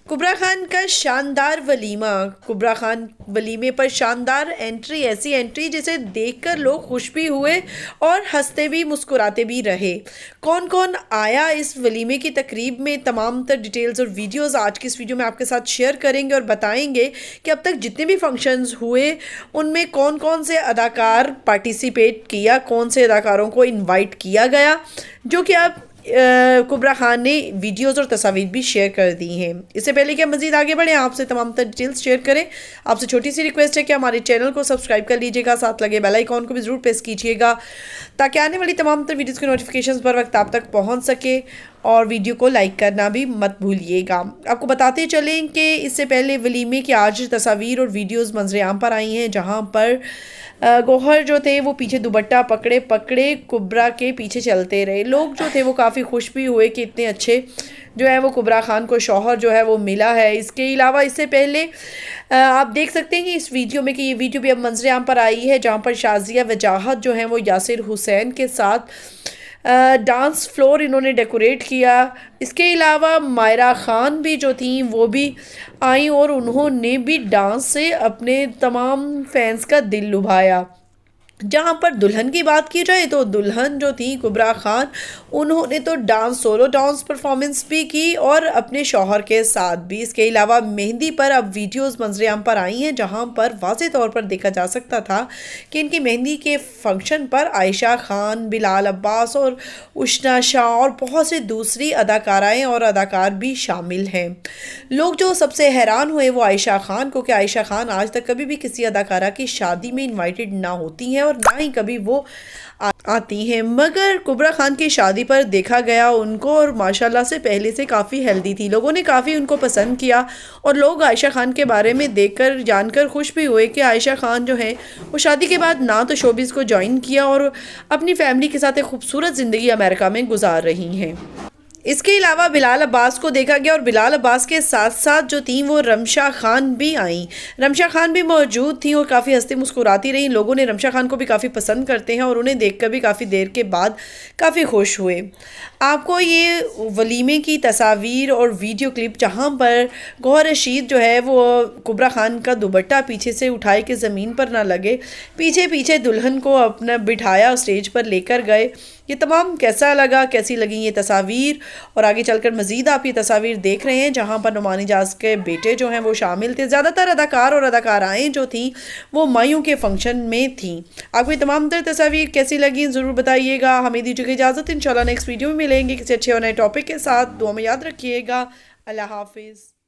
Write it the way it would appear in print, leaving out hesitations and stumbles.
कुबरा खान का शानदार वलीमा। कुबरा खान वलीमे पर शानदार एंट्री, ऐसी एंट्री जिसे देखकर लोग खुश भी हुए और हंसते भी मुस्कुराते भी रहे। कौन कौन आया इस वलीमे की तकरीब में, तमाम तर डिटेल्स और वीडियोस आज की इस वीडियो में आपके साथ शेयर करेंगे और बताएंगे कि अब तक जितने भी फंक्शंस हुए उनमें कौन कौन से अदाकार पार्टिसिपेट किया, कौन से अदाकारों को इनवाइट किया गया, जो कि आप कुबरा खान ने वीडियोस और तस्वीर भी शेयर कर दी हैं। इससे पहले कि हम मज़ीद आगे बढ़ें, आपसे तमाम तर डिटेल्स शेयर करें, आपसे छोटी सी रिक्वेस्ट है कि हमारे चैनल को सब्सक्राइब कर लीजिएगा, साथ लगे बेल आइकॉन को भी ज़रूर प्रेस कीजिएगा ताकि आने वाली तमाम तर वीडियोज़ की नोटिफिकेशन पर वक्त आप तक पहुँच सके, और वीडियो को लाइक करना भी मत भूलिएगा। आपको बताते चलें कि इससे पहले वलीमे की आज तस्वीर और वीडियोज़ मंजर-ए-आम पर आई हैं, जहाँ पर गौहर जो थे वो पीछे दुपट्टा पकड़े पकड़े कुबरा के पीछे चलते रहे। लोग जो थे वो काफ़ी खुश भी हुए कि इतने अच्छे जो है वो कुबरा खान को शौहर जो है वो मिला है। इसके अलावा इससे पहले आप देख सकते हैं कि इस वीडियो में, कि ये वीडियो भी अब मंजर-ए-आम पर आई है, जहाँ पर शाज़िया वजाहत जो है वो यासिर हुसैन के साथ डांस फ्लोर इन्होंने डेकोरेट किया। इसके अलावा मायरा खान भी जो थी वो भी आई और उन्होंने भी डांस से अपने तमाम फैंस का दिल लुभाया। जहाँ पर दुल्हन की बात की जाए तो दुल्हन जो थी कुबरा खान, उन्होंने तो सोलो डांस परफॉर्मेंस भी की और अपने शौहर के साथ भी। इसके अलावा मेहंदी पर अब वीडियोस मंजर-ए-आम पर आई हैं, जहाँ पर वाज़ेह तौर पर देखा जा सकता था कि इनकी मेहंदी के फंक्शन पर आयशा खान, बिलाल अब्बास और उशना शाह और बहुत सी दूसरी अदाकाराएँ और अदाकार भी शामिल हैं। लोग जो सबसे हैरान हुए वो आयशा खान को, कि आयशा खान आज तक कभी भी किसी अदाकारा की शादी में इनवाइटेड ना होती हैं और ना ही कभी वो आती हैं, मगर कुबरा खान की शादी पर देखा गया उनको, और माशाल्लाह से पहले से काफ़ी हेल्दी थी। लोगों ने काफ़ी उनको पसंद किया और लोग आयशा खान के बारे में देखकर जानकर खुश भी हुए कि आयशा खान जो है वो शादी के बाद ना तो शोबिज़ को ज्वाइन किया और अपनी फैमिली के साथ एक खूबसूरत ज़िंदगी अमेरिका में गुजार रही हैं। इसके अलावा बिलाल अब्बास को देखा गया और बिलाल अब्बास के साथ साथ जो थी वो रमशा खान भी आई। रमशा खान भी मौजूद थी और काफ़ी हंसती मुस्कुराती रही। लोगों ने रमशा खान को भी काफ़ी पसंद करते हैं और उन्हें देखकर भी काफ़ी देर के बाद काफ़ी खुश हुए। आपको ये वलीमे की तस्वीर और वीडियो क्लिप, जहाँ पर गौहर रशीद जो है वो कुबरा खान का दुपट्टा पीछे से उठाए कि ज़मीन पर ना लगे, पीछे पीछे दुल्हन को अपना बिठाया, स्टेज पर लेकर गए, ये तमाम कैसा लगा, कैसी लगी ये तस्वीर? और आगे चलकर मज़ीद आप ये तस्वीर देख रहे हैं, जहाँ पर नुमानी जाज़ के बेटे जो हैं वो शामिल थे। ज़्यादातर अदाकार और अदाकाराएँ जो थीं वो मायूं के फंक्शन में थीं। आपको ये तमाम तर तस्वीर कैसी लगी ज़रूर बताइएगा। हमें दीजिए इजाज़त, इंशाल्लाह नेक्स्ट वीडियो में मिलेंगे किसी अच्छे और नए टॉपिक के साथ। दुआ में याद रखिएगा। अल्लाह हाफिज़।